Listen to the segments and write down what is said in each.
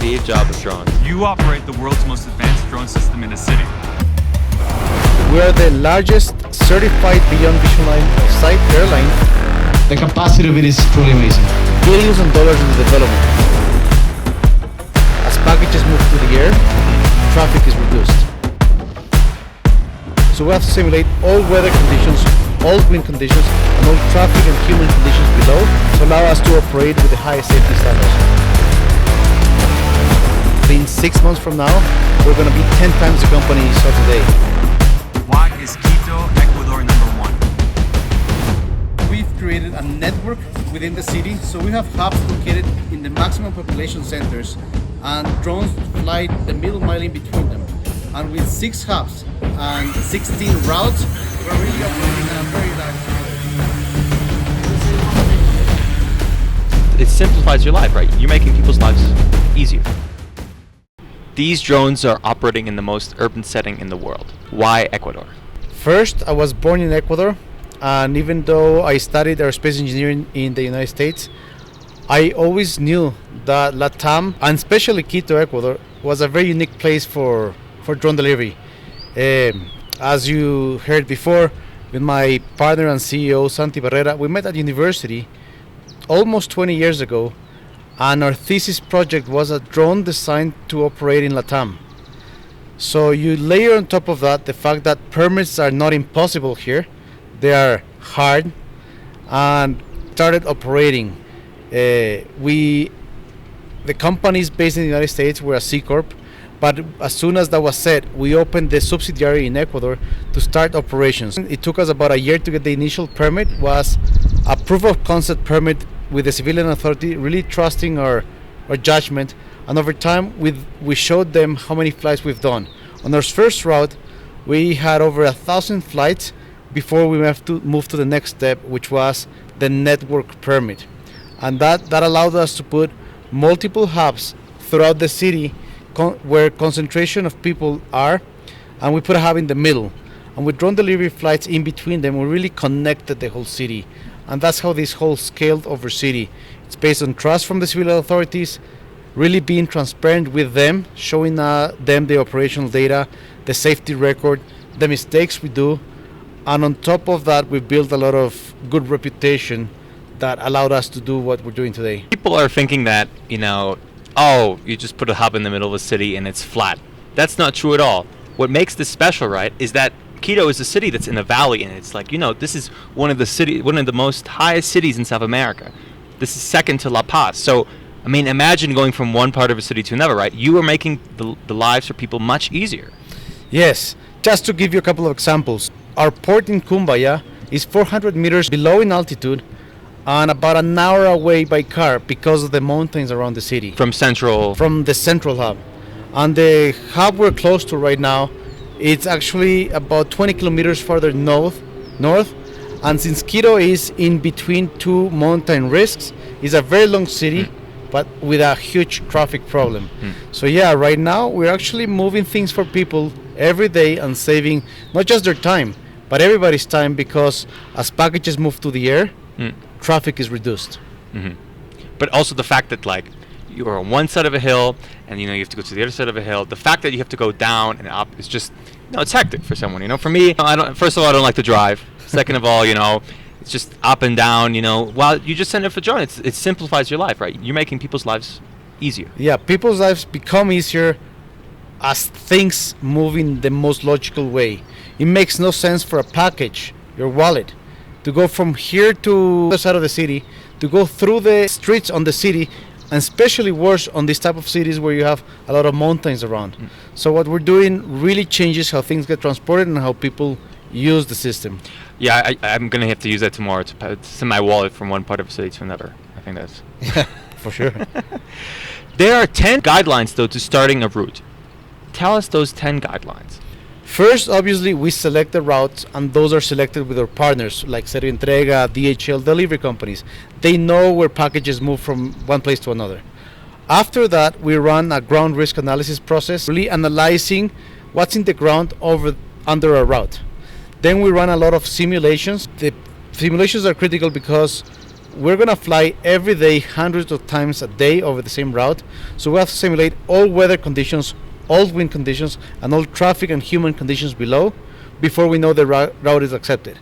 creative job of drones. You operate the world's most advanced drone system in a city. We are the largest certified beyond vision line of sight airline. The capacity of it is truly amazing. Billions of dollars in the development. As packages move through the air, traffic is reduced. So we have to simulate all weather conditions, all wind conditions, and all traffic and human conditions below to allow us to operate with the highest safety standards. In 6 months from now, we're going to be 10 times the company you saw today. Why is Quito Ecuador #1? We've created a network within the city, so we have hubs located in the maximum population centers, and drones fly the middle mile in between them. And with 6 hubs and 16 routes, we're really operating on a very large scale. It simplifies your life, right? You're making people's lives easier. These drones are operating in the most urban setting in the world. Why Ecuador? First, I was born in Ecuador, and even though I studied aerospace engineering in the United States, I always knew that LATAM, and especially Quito, Ecuador, was a very unique place for drone delivery. As you heard before, with my partner and CEO, Santi, we met at university almost 20 years ago, and our thesis project was a drone designed to operate in LATAM. So you layer on top of that the fact that permits are not impossible here, they are hard, and started operating. The companies based in the United States were a C Corp, but as soon as that was set, we opened the subsidiary in Ecuador to start operations. It took us about a year to get the initial permit, was a proof of concept permit with the civilian authority, really trusting our judgment. And over time, we showed them how many flights we've done. On our first route, we had over 1,000 flights before we have to move to the next step, which was the network permit. And that allowed us to put multiple hubs throughout the city where concentration of people are, and we put a hub in the middle. And with drone delivery flights in between them, we really connected the whole city. And that's how this whole scaled over city. It's based on trust from the civil authorities, really being transparent with them, showing them the operational data, the safety record, the mistakes we do. And on top of that, we built a lot of good reputation that allowed us to do what we're doing today. People are thinking that, oh, you just put a hub in the middle of a city and it's flat. That's not true at all. What makes this special, right, is that Quito is a city that's in a valley, and it's like, this is one of the most highest cities in South America. This is second to La Paz. So, imagine going from one part of a city to another, right? You are making the lives for people much easier. Yes. Just to give you a couple of examples, our port in Cumbaya is 400 meters below in altitude and about an hour away by car because of the mountains around the city. From the central hub. And the hub we're close to right now, it's actually about 20 kilometers further north. And since Quito is in between two mountain risks, it's a very long city, but with a huge traffic problem. So yeah, right now we're actually moving things for people every day and saving not just their time, but everybody's time, because as packages move through the air, traffic is reduced. But also the fact that you're on one side of a hill and you have to go to the other side of a hill. The fact that you have to go down and up is just it's hectic for someone. For me, first of all, I don't like to drive. Second of all, it's just up and down. While you just send it for drone, it simplifies your life, right? You're making people's lives easier. Yeah, people's lives become easier as things move in the most logical way. It makes no sense for a package, your wallet, to go from here to the other side of the city, to go through the streets on the city, and especially worse on this type of cities where you have a lot of mountains around. So what we're doing really changes how things get transported and how people use the system. Yeah, I'm going to have to use that tomorrow to send my wallet from one part of the city to another. I think that's... Yeah, for sure. There are 10 guidelines, though, to starting a route. Tell us those 10 guidelines. First, obviously, we select the routes, and those are selected with our partners, like Servientrega, DHL, delivery companies. They know where packages move from one place to another. After that, we run a ground risk analysis process, really analyzing what's in the ground under a route. Then we run a lot of simulations. The simulations are critical because we're gonna fly every day hundreds of times a day over the same route. So we have to simulate all weather conditions, all wind conditions, and all traffic and human conditions below before we know the route is accepted.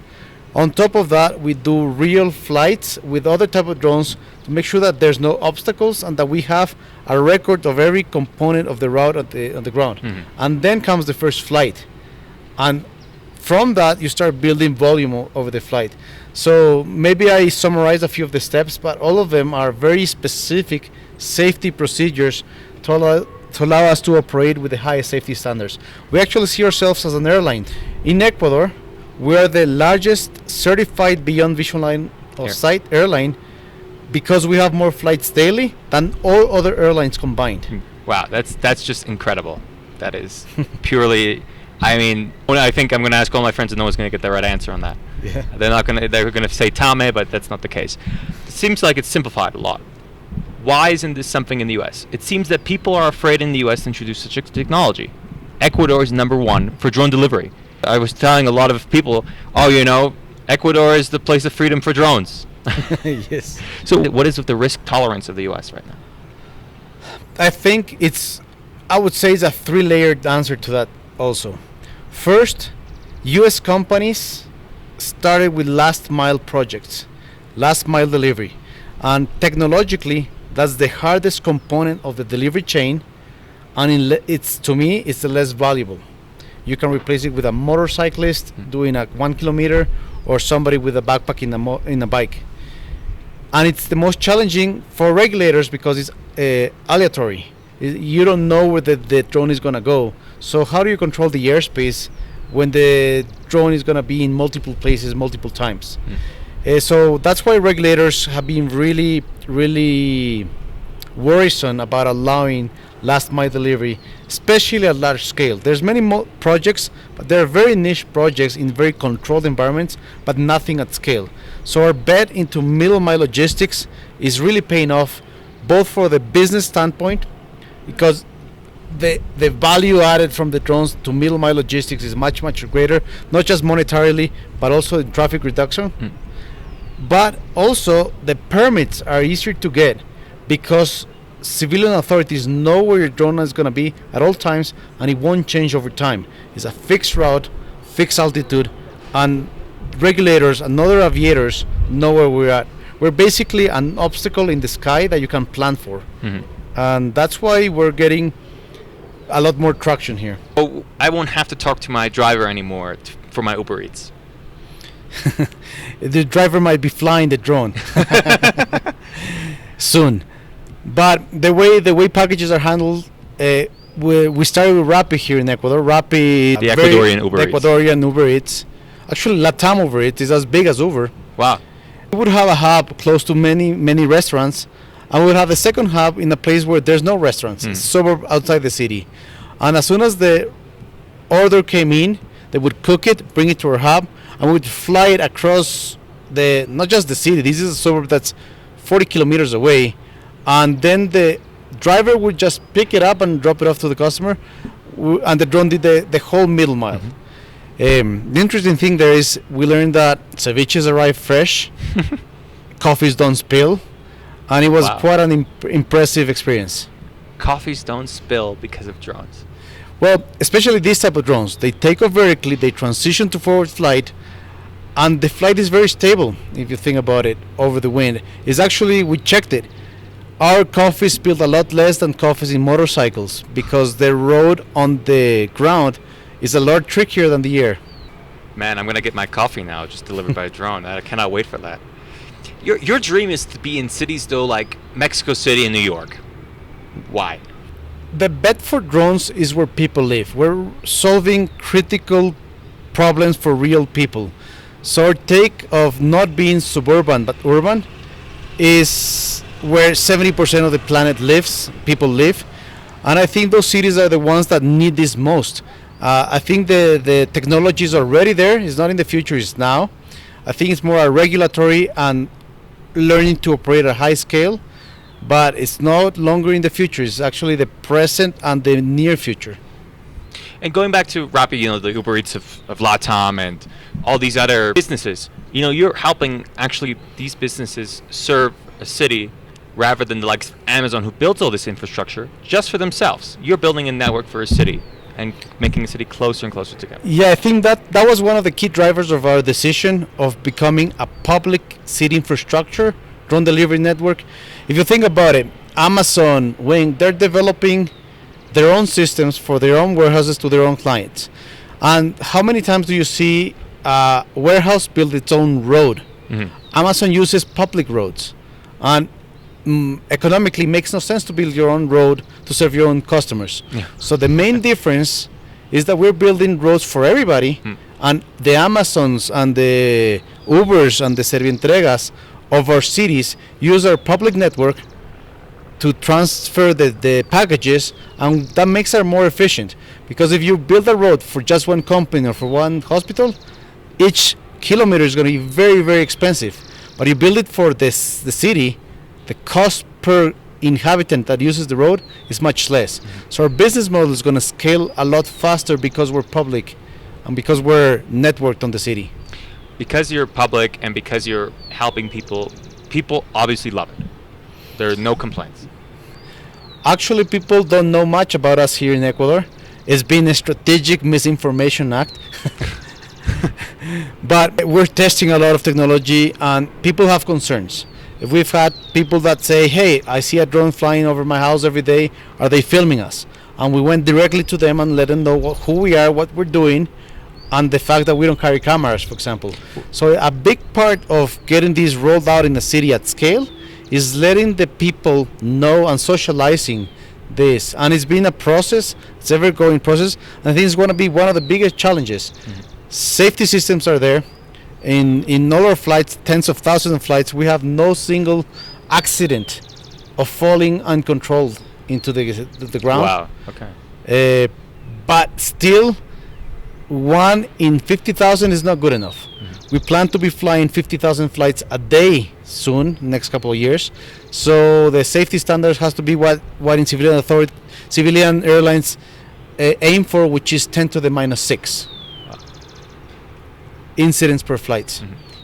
On top of that, we do real flights with other type of drones to make sure that there's no obstacles and that we have a record of every component of the route on the ground. And then comes the first flight. And from that, you start building volume over the flight. So maybe I summarize a few of the steps, but all of them are very specific safety procedures to allow us to operate with the highest safety standards. We actually see ourselves as an airline. In Ecuador, we are the largest certified beyond visual line of sight airline because we have more flights daily than all other airlines combined. Wow, that's just incredible. That is purely. I mean, I think I'm going to ask all my friends, and no one's going to get the right answer on that. Yeah. They're going to say Tame, but that's not the case. It seems like it's simplified a lot. Why isn't this something in the U.S.? It seems that people are afraid in the U.S. to introduce such a technology. Ecuador is #1 for drone delivery. I was telling a lot of people, Ecuador is the place of freedom for drones. Yes. So what is the risk tolerance of the U.S. right now? I think I would say it's a three-layered answer to that also. First, U.S. companies started with last mile projects, last mile delivery. And technologically, that's the hardest component of the delivery chain. And to me, it's the less valuable. You can replace it with a motorcyclist doing a 1 kilometer or somebody with a backpack in a bike. And it's the most challenging for regulators because it's aleatory. You don't know where the drone is going to go. So how do you control the airspace when the drone is going to be in multiple places multiple times? So that's why regulators have been really, really worrisome about allowing last mile delivery, especially at large scale. There's many projects, but they're very niche projects in very controlled environments, but nothing at scale. So our bet into middle mile logistics is really paying off, both for the business standpoint, because the value added from the drones to middle mile logistics is much, much greater, not just monetarily, but also in traffic reduction. But also the permits are easier to get because civilian authorities know where your drone is going to be at all times, and it won't change over time. It's a fixed route, fixed altitude, and regulators and other aviators know where we're at. We're basically an obstacle in the sky that you can plan for. And that's why we're getting a lot more traction here. Oh, I won't have to talk to my driver anymore for my Uber Eats. The driver might be flying the drone soon. But the way packages are handled, we started with Rappi here in Ecuador. Rappi, the Ecuadorian Uber Eats. Ecuadorian Uber Eats. Actually, Latam Uber Eats is as big as Uber. Wow. We would have a hub close to many restaurants, and we would have a second hub in a place where there's no restaurants, a suburb outside the city. And as soon as the order came in, they would cook it, bring it to our hub, and we would fly it across not just the city. This is a suburb that's 40 kilometers away. And then the driver would just pick it up and drop it off to the customer, and the drone did the whole middle mile. The interesting thing there is we learned that ceviches arrive fresh, coffees don't spill, and it was quite an impressive experience. Coffees don't spill because of drones. Well, especially these type of drones. They take off vertically, they transition to forward flight, and the flight is very stable, if you think about it, over the wind. It's actually, we checked it. Our coffee spilled a lot less than coffees in motorcycles because the road on the ground is a lot trickier than the air. Man, I'm going to get my coffee now, just delivered by a drone. I cannot wait for that. Your dream is to be in cities, though, like Mexico City and New York. Why? The bet for drones is where people live. We're solving critical problems for real people. So our take of not being suburban but urban is where 70% of the planet people live, and I think those cities are the ones that need this most. I think the technology is already there. It's not in the future, it's now. I think it's more a regulatory and learning to operate at a high scale, but it's not longer in the future. It's actually the present and the near future. And going back to Rappi, the Uber Eats of Latam and all these other businesses, you're helping actually these businesses serve a city rather than the likes of Amazon, who builds all this infrastructure just for themselves. You're building a network for a city and making the city closer and closer together. Yeah, I think that was one of the key drivers of our decision of becoming a public city infrastructure drone delivery network. If you think about it, Amazon, Wing, they're developing their own systems for their own warehouses to their own clients. And how many times do you see a warehouse build its own road? Mm-hmm. Amazon uses public roads, and economically makes no sense to build your own road to serve your own customers. Yeah. So the main difference is that we're building roads for everybody, and the Amazons and the Ubers and the Servientregas of our cities use our public network to transfer the packages, and that makes it more efficient. Because if you build a road for just one company or for one hospital, each kilometer is going to be very, very expensive. But you build it for the city, the cost per inhabitant that uses the road is much less. So our business model is going to scale a lot faster because we're public and because we're networked on the city. Because you're public and because you're helping people obviously love it. There are no complaints. Actually, people don't know much about us here in Ecuador. It's been a strategic misinformation act. But we're testing a lot of technology and people have concerns. If we've had people that say, hey, I see a drone flying over my house every day, are they filming us? And we went directly to them and let them know who we are, what we're doing, and the fact that we don't carry cameras, for example. So a big part of getting this rolled out in the city at scale is letting the people know and socializing this. And it's been a process, it's ever going process, and I think it's going to be one of the biggest challenges. Safety systems are there. In all our flights, tens of thousands of flights, we have no single accident of falling uncontrolled into the ground. Wow, okay. But still, 1 in 50,000 is not good enough. We plan to be flying 50,000 flights a day soon, next couple of years. So the safety standards has to be what in civilian airlines aim for, which is 10 to the minus 6 incidents per flight.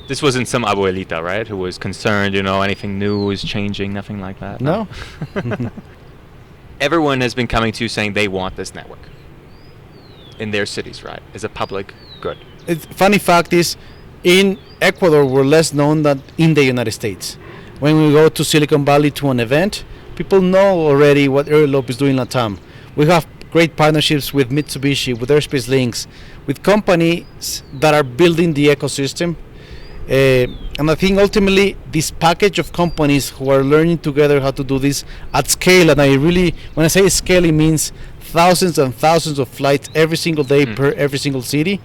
This wasn't some abuelita, right? Who was concerned, anything new is changing, nothing like that. No. Everyone has been coming to you saying they want this network in their cities, right? As a public good. Funny fact is, in Ecuador, we're less known than in the United States. When we go to Silicon Valley to an event, people know already what Aerialoop is doing in Latam. We have great partnerships with Mitsubishi, with Airspace Links, with companies that are building the ecosystem. And I think ultimately this package of companies who are learning together how to do this at scale, and when I say scale, it means thousands and thousands of flights every single day per every single city.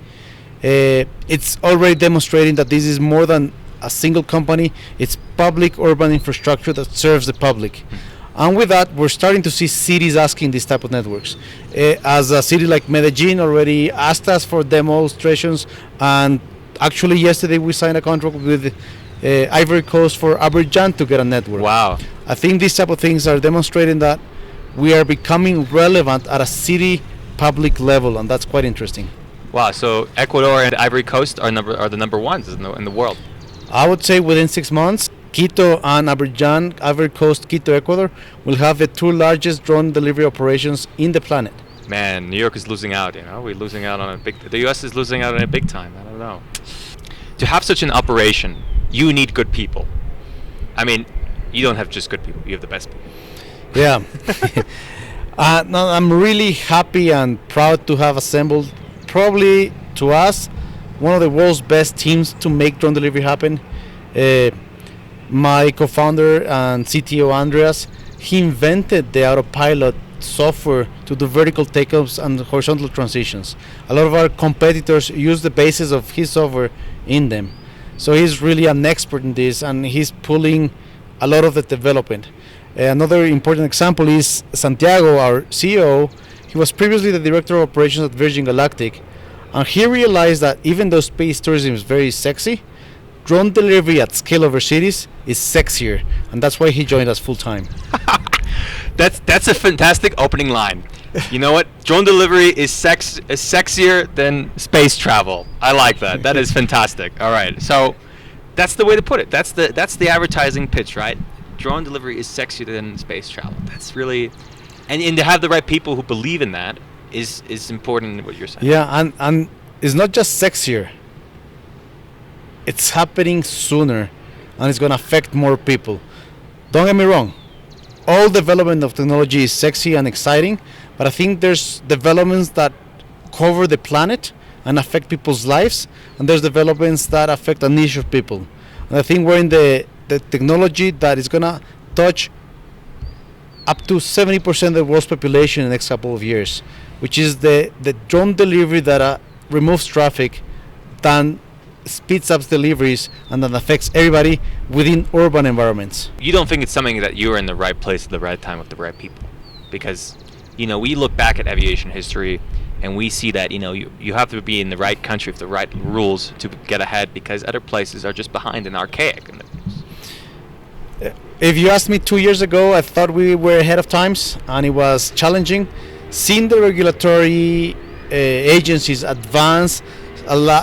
It's already demonstrating that this is more than a single company. It's public urban infrastructure that serves the public. And with that, we're starting to see cities asking these type of networks. As a city like Medellin already asked us for demonstrations, and actually yesterday we signed a contract with Ivory Coast for Abidjan to get a network. Wow. I think these type of things are demonstrating that we are becoming relevant at a city public level, and that's quite interesting. Wow, so Ecuador and Ivory Coast are the number ones in the world. I would say within 6 months, Quito and Abidjan, Ivory Coast, Quito, Ecuador, will have the 2 largest drone delivery operations in the planet. Man, New York is losing out, We're losing out on the U.S. is losing out on it big time. I don't know. To have such an operation, you need good people. I mean, you don't have just good people. You have the best people. Yeah. No, I'm really happy and proud to have assembled, probably to us, one of the world's best teams to make drone delivery happen. My co-founder and CTO Andreas, he invented the autopilot software to do vertical takeoffs and horizontal transitions. A lot of our competitors use the basis of his software in them. So he's really an expert in this, and he's pulling a lot of the development. Another important example is Santiago, our CEO. He was previously the director of operations at Virgin Galactic, and he realized that even though space tourism is very sexy, drone delivery at scale over cities is sexier, and that's why he joined us full time. That's a fantastic opening line. You know what? Drone delivery is sexier than space travel. I like that. That is fantastic. All right. So that's the way to put it. That's the advertising pitch, right? Drone delivery is sexier than space travel. That's really, and to have the right people who believe in that is important in what you're saying. Yeah, and it's not just sexier. It's happening sooner, and it's going to affect more people. Don't get me wrong. All development of technology is sexy and exciting, but I think there's developments that cover the planet and affect people's lives, and there's developments that affect a niche of people. And I think we're in the technology that is going to touch up to 70% of the world's population in the next couple of years, which is the drone delivery that removes traffic, then speeds up deliveries, and that affects everybody within urban environments. You don't think it's something that you're in the right place at the right time with the right people? Because, we look back at aviation history and we see that, you have to be in the right country with the right rules to get ahead, because other places are just behind and archaic. If you asked me 2 years ago, I thought we were ahead of times, and it was challenging. Seeing the regulatory agencies advance,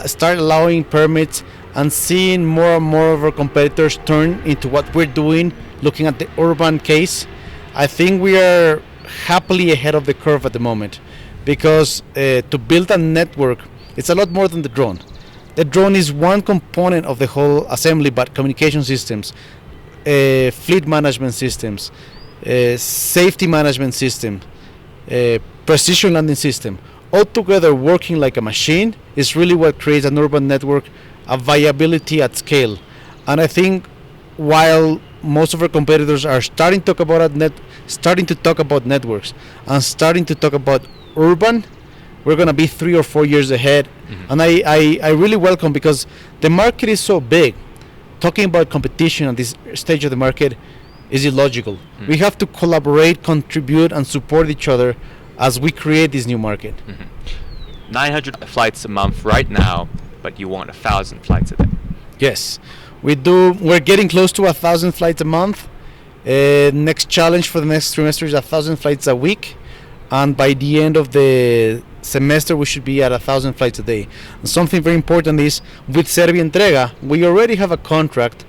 start allowing permits, and seeing more and more of our competitors turn into what we're doing, looking at the urban case, I think we are happily ahead of the curve at the moment, because to build a network, it's a lot more than the drone. The drone is one component of the whole assembly, but communication systems, fleet management systems, safety management system, precision landing system, all together working like a machine is really what creates an urban network, a viability at scale. And I think while most of our competitors are starting to talk about networks and starting to talk about urban, we're going to be 3 or 4 years ahead. Mm-hmm. And I really welcome, because the market is so big. Talking about competition at this stage of the market is illogical. Mm-hmm. We have to collaborate, contribute, and support each other as we create this new market. Mm-hmm. 900 flights a month right now, but you want 1,000 flights a day. Yes, we do. We're getting close to 1,000 flights a month. Next challenge for the next trimester is 1,000 flights a week, and by the end of the semester we should be at 1,000 flights a day. And something very important is, with Servientrega, we already have a contract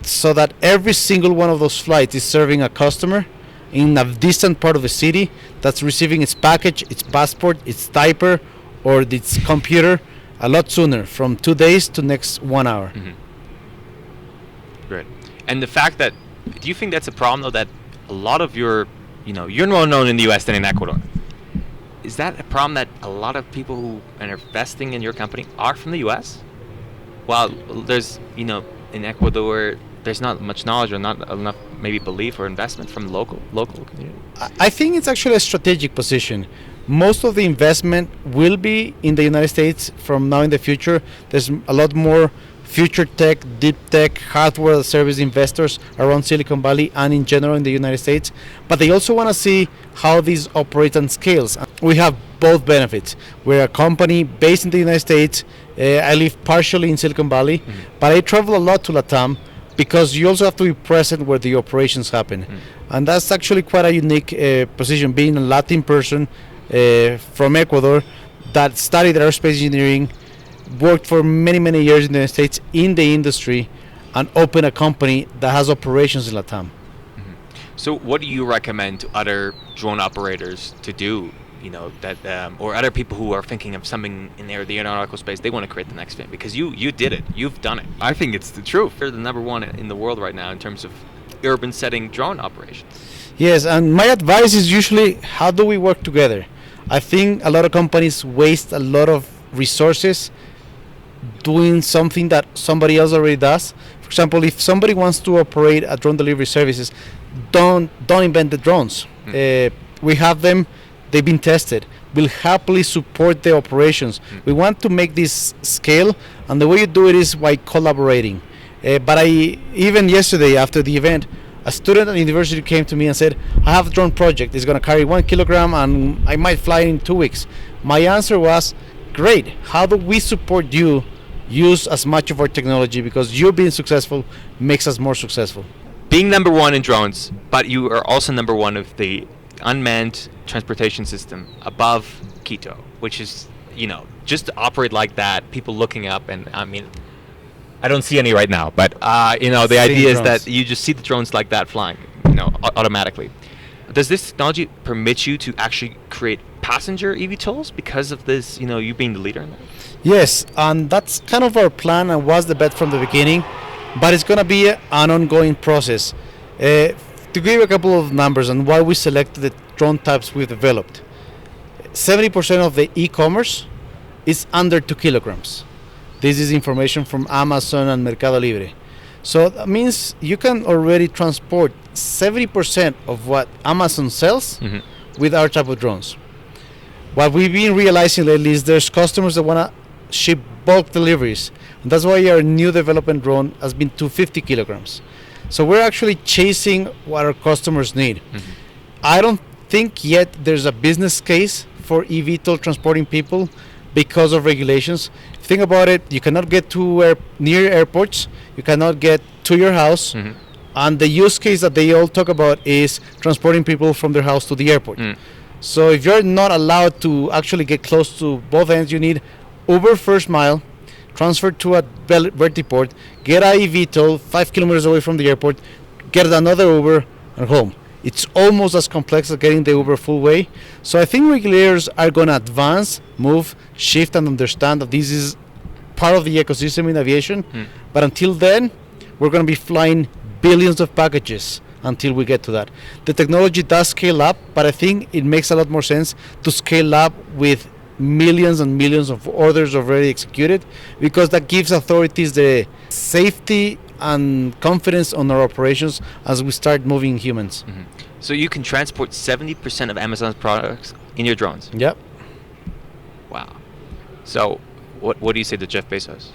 so that every single one of those flights is serving a customer in a distant part of the city that's receiving its package, its passport, its diaper, or its computer a lot sooner, from 2 days to next 1 hour. Mm-hmm. Great. And the fact that, do you think that's a problem, though, that a lot of you're more known in the U.S. than in Ecuador? Is that a problem, that a lot of people who are investing in your company are from the U.S.? While there's, in Ecuador, there's not much knowledge or not enough maybe belief or investment from local community? I think it's actually a strategic position. Most of the investment will be in the United States from now in the future. There's a lot more future tech, deep tech, hardware service investors around Silicon Valley and in general in the United States. But they also want to see how this operates and scales. We have both benefits. We're a company based in the United States. I live partially in Silicon Valley, but I travel a lot to LATAM, because you also have to be present where the operations happen. And that's actually quite a unique position, being a Latin person from Ecuador that studied aerospace engineering, worked for many, many years in the United States in the industry, and opened a company that has operations in LATAM. So what do you recommend to other drone operators to do, or other people who are thinking of something in the aeronautical space, they want to create the next thing? Because you did it. You've done it. I think it's the truth. You're the number one in the world right now in terms of urban setting drone operations. Yes, and my advice is usually, how do we work together? I think a lot of companies waste a lot of resources doing something that somebody else already does. For example, if somebody wants to operate a drone delivery services, don't invent the drones. We have them. They've been tested. We'll happily support the operations. We want to make this scale, and the way you do it is by collaborating. But even yesterday after the event, a student at the university came to me and said, I have a drone project. It's going to carry 1 kilogram and I might fly in 2 weeks. My answer was, great. How do we support you use as much of our technology, because you being successful makes us more successful. Being number one in drones, but you are also number one of the unmanned transportation system above Quito, which is, just to operate like that, people looking up, and I mean, I don't see any right now, but the Seeing idea is drones. that you just see the drones like that flying, automatically. Does this technology permit you to actually create passenger EVTOLs because of this, you being the leader in that? Yes, and that's kind of our plan and was the bet from the beginning, but it's going to be an ongoing process. To give you a couple of numbers on why we selected the drone types we've developed, 70% of the e-commerce is under 2 kilograms. This is information from Amazon and Mercado Libre. So that means you can already transport 70% of what Amazon sells with our type of drones. What we've been realizing lately is there's customers that want to ship bulk deliveries. And that's why our new development drone has been 250 kilograms. So we're actually chasing what our customers need. I don't think yet there's a business case for eVTOL transporting people because of regulations. If you think about it, you cannot get to near airports, you cannot get to your house, and the use case that they all talk about is transporting people from their house to the airport. So if you're not allowed to actually get close to both ends, you need Uber first mile, transfer to a vertiport, get a eVTOL 5 kilometers away from the airport, get another Uber, and home. It's almost as complex as getting the Uber full way. So I think regulators are going to advance, move, shift, and understand that this is part of the ecosystem in aviation. But until then, we're going to be flying billions of packages until we get to that. The technology does scale up, but I think it makes a lot more sense to scale up with millions and millions of orders already executed, because that gives authorities the safety and confidence on our operations as we start moving humans. So you can transport 70% of Amazon's products in your drones? Yep. Wow. So what do you say to Jeff Bezos?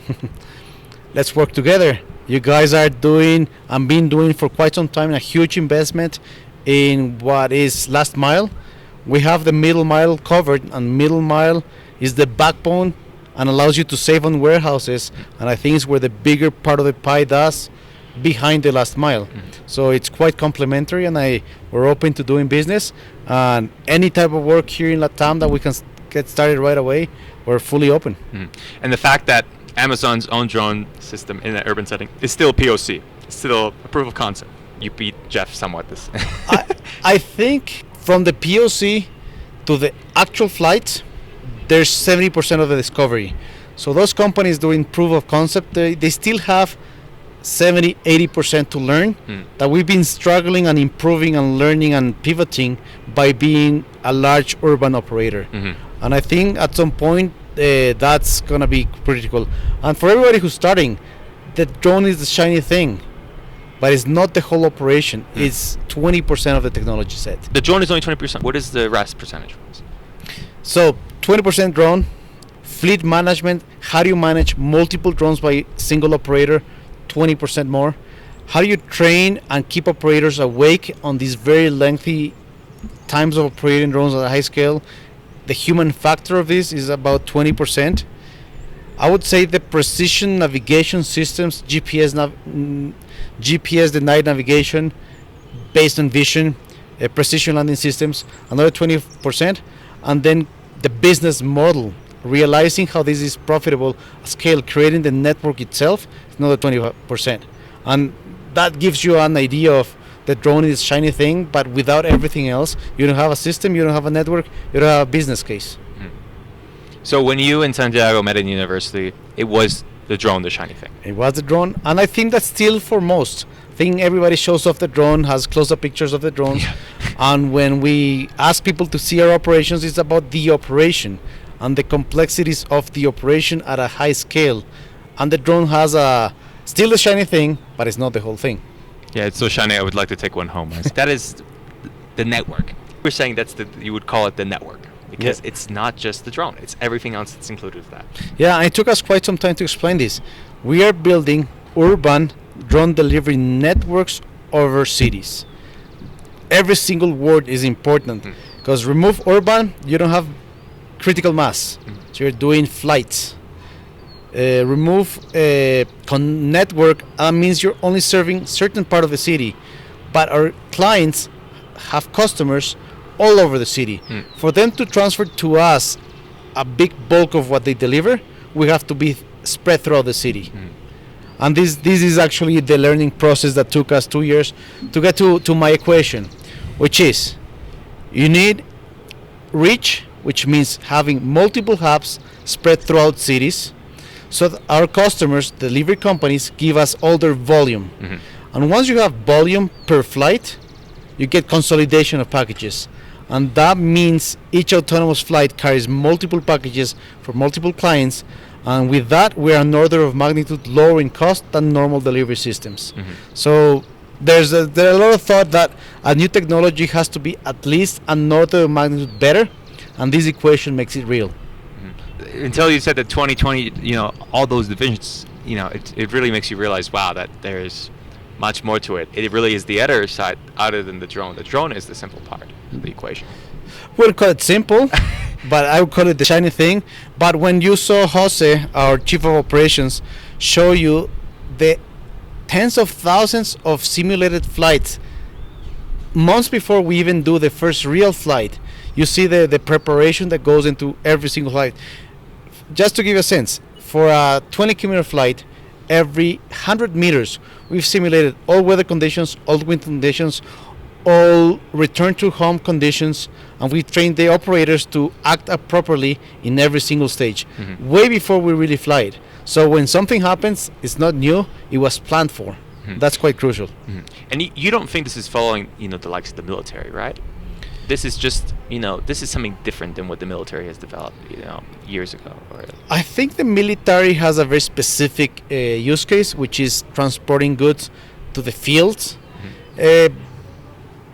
Let's work together. You guys are doing and been doing for quite some time a huge investment in what is last mile. We have the middle mile covered, and middle mile is the backbone and allows you to save on warehouses, and I think it's where the bigger part of the pie does behind the last mile. So it's quite complementary, and we're open to doing business, and any type of work here in Latam that we can get started right away, we're fully open. And the fact that Amazon's own drone system in an urban setting is still POC, it's still a proof of concept. You beat Jeff somewhat this. I think from the POC to the actual flight, there's 70% of the discovery. So those companies doing proof of concept, they still have 70-80% to learn, that we've been struggling and improving and learning and pivoting by being a large urban operator. And I think at some point that's gonna be critical. And for everybody who's starting, the drone is the shiny thing, but it's not the whole operation. It's 20% of the technology set. The drone is only 20%. What is the rest percentage? So 20% drone, fleet management, how do you manage multiple drones by single operator, 20% more. How do you train and keep operators awake on these very lengthy times of operating drones at a high scale? The human factor of this is about 20%. I would say the precision navigation systems, GPS denied navigation based on vision, precision landing systems, another 20%. And then the business model, realizing how this is profitable at scale, creating the network itself, is another 20%. And that gives you an idea of the drone is a shiny thing, but without everything else, you don't have a system, you don't have a network, you don't have a business case. So when you and Santiago met in university, it was the drone, the shiny thing. It was the drone, and I think that's still for most. I think everybody shows off the drone, has close-up pictures of the drones, and when we ask people to see our operations, it's about the operation and the complexities of the operation at a high scale. And the drone has still the shiny thing, but it's not the whole thing. Yeah, it's so shiny. I would like to take one home. That is the network. We're saying you would call it the network, because it's not just the drone; it's everything else that's included with that. Yeah, and it took us quite some time to explain this. We are building urban drone delivery networks over cities. Every single word is important, because remove urban, you don't have critical mass. So you're doing flights. Remove network, means you're only serving certain part of the city, but our clients have customers all over the city. For them to transfer to us a big bulk of what they deliver, we have to be spread throughout the city. And this is actually the learning process that took us 2 years to get to my equation, which is you need reach, which means having multiple hubs spread throughout cities, so that our customers, delivery companies, give us all their volume. And once you have volume per flight, you get consolidation of packages. And that means each autonomous flight carries multiple packages for multiple clients. And with that, we're an order of magnitude lower in cost than normal delivery systems. So there's a lot of thought that a new technology has to be at least an order of magnitude better. And this equation makes it real. Until you said that 2020, all those divisions, it really makes you realize, wow, that there's much more to it. It really is the other side other than the drone. The drone is the simple part of the equation. We'll call it simple, but I would call it the shiny thing. But when you saw Jose, our chief of operations, show you the tens of thousands of simulated flights months before we even do the first real flight, you see the preparation that goes into every single flight. Just to give you a sense, for a 20-kilometer flight, every 100 meters, we've simulated all weather conditions, all wind conditions, all return to home conditions, and we train the operators to act up properly in every single stage, way before we really fly it. So when something happens, it's not new, it was planned for. That's quite crucial. And you don't think this is following, the likes of the military, right? This is just, this is something different than what the military has developed, years ago. I think the military has a very specific use case, which is transporting goods to the fields.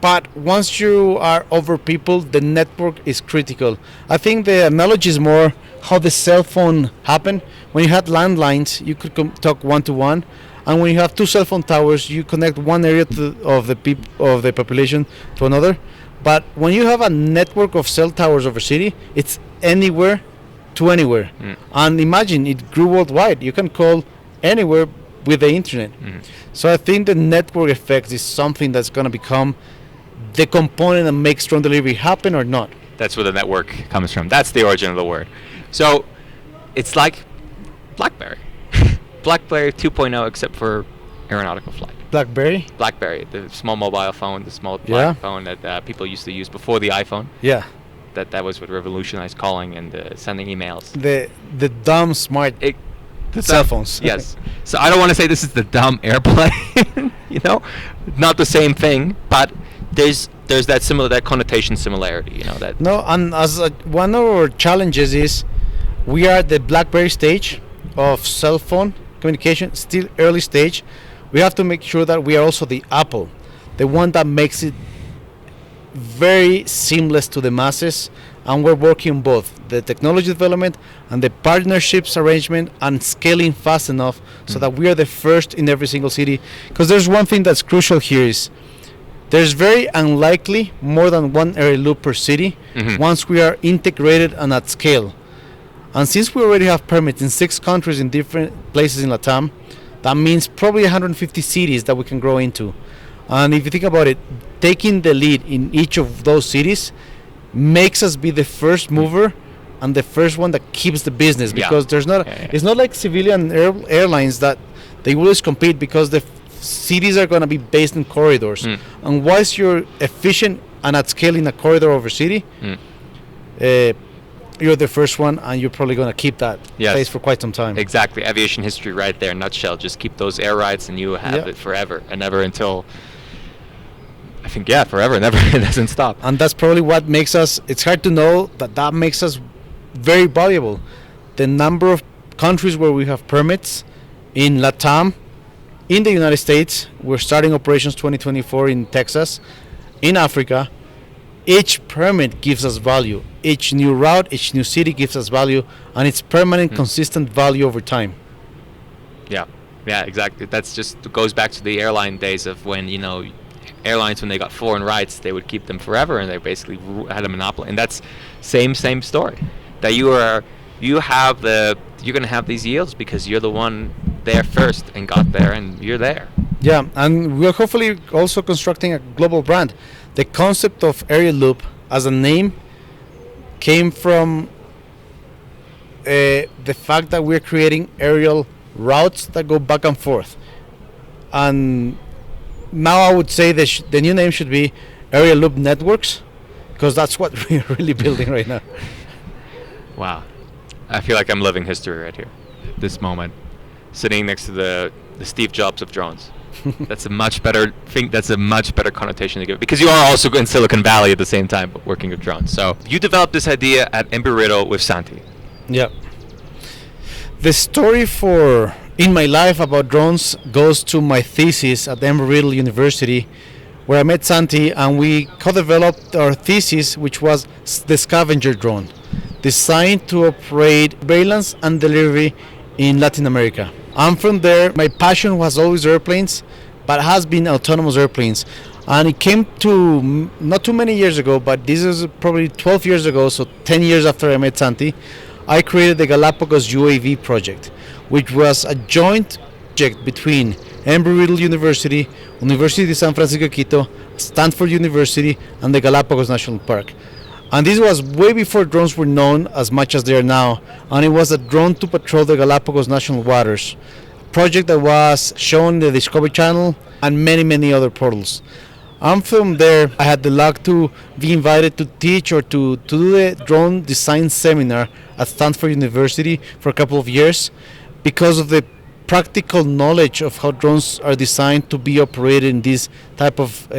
But once you are over people, the network is critical. I think the analogy is more how the cell phone happened. When you had landlines, you could talk one-to-one. And when you have two cell phone towers, you connect one area of the population to another. But when you have a network of cell towers over city, it's anywhere to anywhere. And imagine, it grew worldwide. You can call anywhere with the internet. So I think the network effect is something that's going to become the component that makes drone delivery happen or not. That's where the network comes from. That's the origin of the word. So it's like Blackberry. Blackberry 2.0 except for aeronautical flight. Blackberry, the small mobile phone, the small black phone that people used to use before the iPhone. Yeah. That was what revolutionized calling and sending emails. The dumb smart cell phones. Yes. So I don't want to say this is the dumb airplane, not the same thing, but there's that connotation similarity, that. No, and one of our challenges is we are at the Blackberry stage of cell phone communication, still early stage. We have to make sure that we are also the Apple, the one that makes it very seamless to the masses, and we're working on both the technology development and the partnerships arrangement and scaling fast enough so that we are the first in every single city. Because there's one thing that's crucial here is there's very unlikely more than one Aerialoop per city once we are integrated and at scale. And since we already have permits in 6 countries in different places in LATAM, that means probably 150 cities that we can grow into. And if you think about it, taking the lead in each of those cities makes us be the first mover and the first one that keeps the business, because there's not it's not like civilian airlines that they always compete because the cities are going to be based in corridors. And once you're efficient and at scale in a corridor over city, you're the first one, and you're probably going to keep that place for quite some time. Exactly. Aviation history right there, nutshell. Just keep those air rights and you have it forever and never until, I think, forever and ever. It doesn't stop. And that's probably what makes us, it's hard to know, but that makes us very valuable. The number of countries where we have permits in LATAM, in the United States, we're starting operations 2024 in Texas, in Africa. Each permit gives us value. Each new route, each new city gives us value, and it's permanent, consistent value over time. Yeah, exactly. That's just goes back to the airline days of when, airlines, when they got foreign rights, they would keep them forever, and they basically had a monopoly. And that's same story. That you're going to have these yields because you're the one there first and got there, and you're there. Yeah, and we're hopefully also constructing a global brand. The concept of Aerialoop as a name came from the fact that we're creating aerial routes that go back and forth. And now I would say the new name should be Aerialoop Networks, because that's what we're really building right now. Wow. I feel like I'm living history right here. This moment. Sitting next to the Steve Jobs of drones. That's a much better connotation to give, because you are also in Silicon Valley at the same time working with drones. So you developed this idea at Embry Riddle with Santi. Yeah. The story in my life about drones goes to my thesis at Embry Riddle University, where I met Santi and we co-developed our thesis, which was the scavenger drone, designed to operate surveillance and delivery in Latin America. And from there, my passion was always airplanes, but has been autonomous airplanes. And it came to not too many years ago, but this is probably 12 years ago, so 10 years after I met Santi, I created the Galapagos UAV project, which was a joint project between Embry Riddle University, University of San Francisco Quito, Stanford University, and the Galapagos National Park. And this was way before drones were known as much as they are now, and it was a drone to patrol the Galapagos National Waters, a project that was shown in the Discovery Channel and many other portals. And from there, I had the luck to be invited to teach or to do the drone design seminar at Stanford University for a couple of years, because of the practical knowledge of how drones are designed to be operated in this type of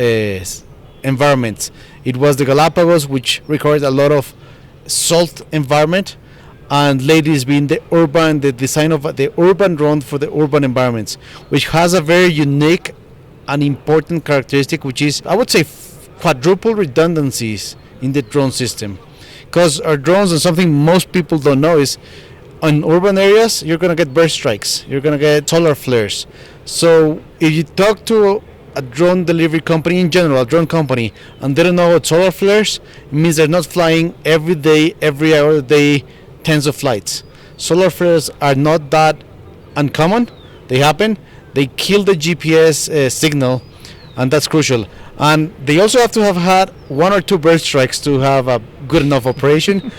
environments. It was the Galapagos, which required a lot of salt environment, and lately it's been the design of the urban drone for the urban environments, which has a very unique and important characteristic, which is, I would say, quadruple redundancies in the drone system. Because our drones, and something most people don't know, is in urban areas you're going to get burst strikes, you're going to get solar flares. So if you talk to a drone delivery company in general, a drone company, and they don't know about solar flares, it means they're not flying every day, every hour of the day, tens of flights. Solar flares are not that uncommon. They happen. They kill the GPS signal, and that's crucial. And they also have to have had one or two burst strikes to have a good enough operation.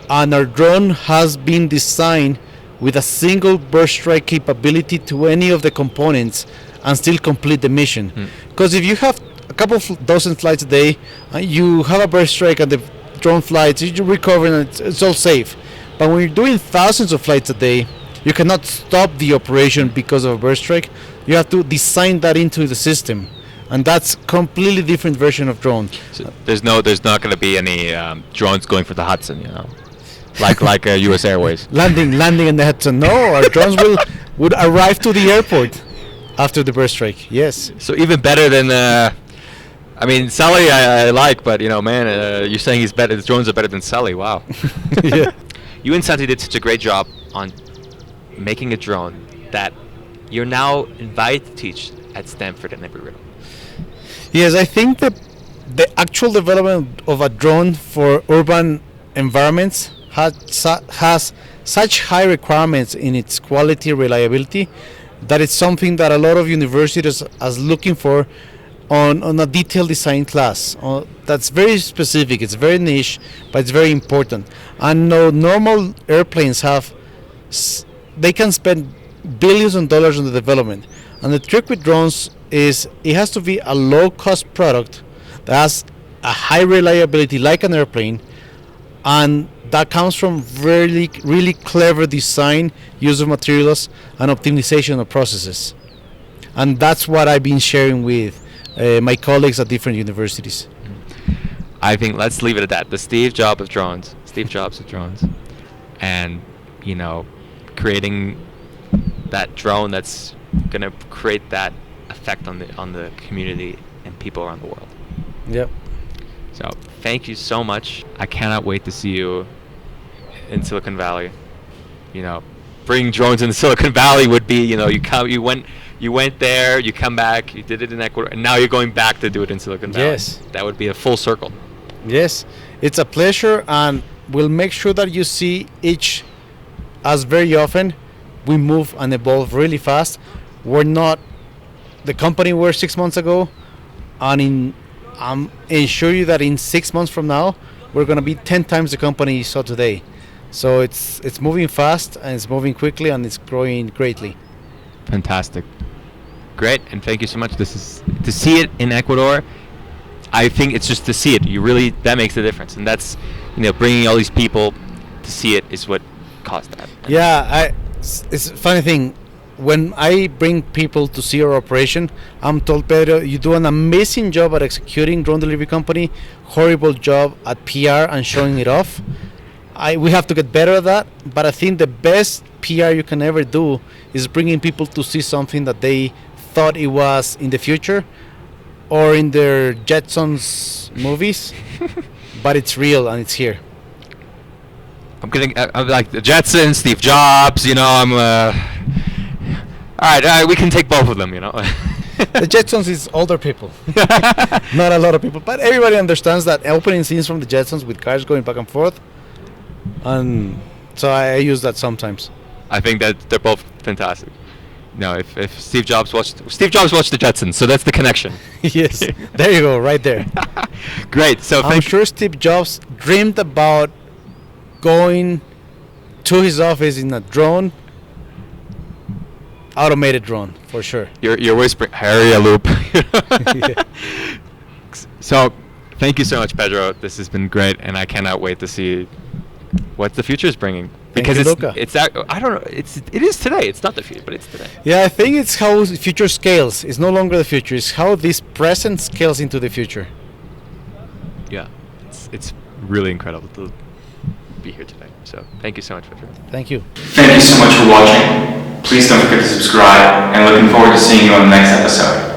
And our drone has been designed with a single burst strike capability to any of the components and still complete the mission. Because if you have a couple of dozen flights a day, you have a burst strike and the drone flights, you recover and it's all safe. But when you're doing thousands of flights a day, you cannot stop the operation because of a burst strike. You have to design that into the system, and that's completely different version of drone. So there's not going to be any drones going for the Hudson, like U.S. Airways. landing in the Hudson. No, our drones would arrive to the airport after the burst strike. Yes. So even better than Sully I like, but you're saying he's better. The drones are better than Sully. Wow. Yeah. You and Santi did such a great job on making a drone that you're now invited to teach at Stamford and Embry Riddle. Yes, I think that the actual development of a drone for urban environments has such high requirements in its quality, reliability, that it's something that a lot of universities are looking for on a detailed design class. That's very specific, it's very niche, but it's very important. And no normal airplanes they can spend billions of dollars on the development. And the trick with drones is it has to be a low-cost product that has a high reliability like an airplane, and that comes from really clever design, use of materials, and optimization of processes. And that's what I've been sharing with my colleagues at different universities. I think let's leave it at that. The Steve Jobs of drones, and creating that drone that's going to create that effect on the community and people around the world. Yep. So thank you so much. I cannot wait to see you in Silicon Valley. Bringing drones in Silicon Valley would be, you went there, you come back, you did it in Ecuador, and now you're going back to do it in Silicon Valley. Yes. That would be a full circle. Yes, it's a pleasure, and we'll make sure that you see each as very often. We move and evolve really fast. We're not the company we were 6 months ago, and in I'm ensure you that in 6 months from now, we're going to be 10 times the company you saw today. So it's moving fast and it's moving quickly and it's growing greatly. Fantastic. Great, and thank you so much. This is to see it in Ecuador. I think it's just to see it. That makes the difference, and that's bringing all these people to see it is what caused that. Yeah, it's a funny thing. When I bring people to see our operation, I'm told, Pedro, you do an amazing job at executing drone delivery company, horrible job at PR and showing it off. We have to get better at that, but I think the best PR you can ever do is bringing people to see something that they thought it was in the future or in their Jetsons movies, but it's real and it's here. I'm like the Jetsons, Steve Jobs. All right, we can take both of them. The Jetsons is older people, not a lot of people, but everybody understands that opening scenes from the Jetsons with cars going back and forth, and so I use that sometimes. I think that they're both fantastic. No, if Steve Jobs watched the Jetsons, so that's the connection. Yes, there you go, right there. Great. So I'm sure Steve Jobs dreamed about going to his office in a drone, automated drone, for sure. You're whispering Aerialoop. Yeah. So, thank you so much, Pedro. This has been great, and I cannot wait to see what the future is bringing. Because Thank you, Luca. it's I don't know. It is today. It's not the future, but it's today. Yeah, I think it's how the future scales. It's no longer the future. It's how this present scales into the future. Yeah, it's really incredible to be here today. So, thank you so much, Pedro. Thank you. Thank you so much for watching. Please don't forget to subscribe, and looking forward to seeing you on the next episode.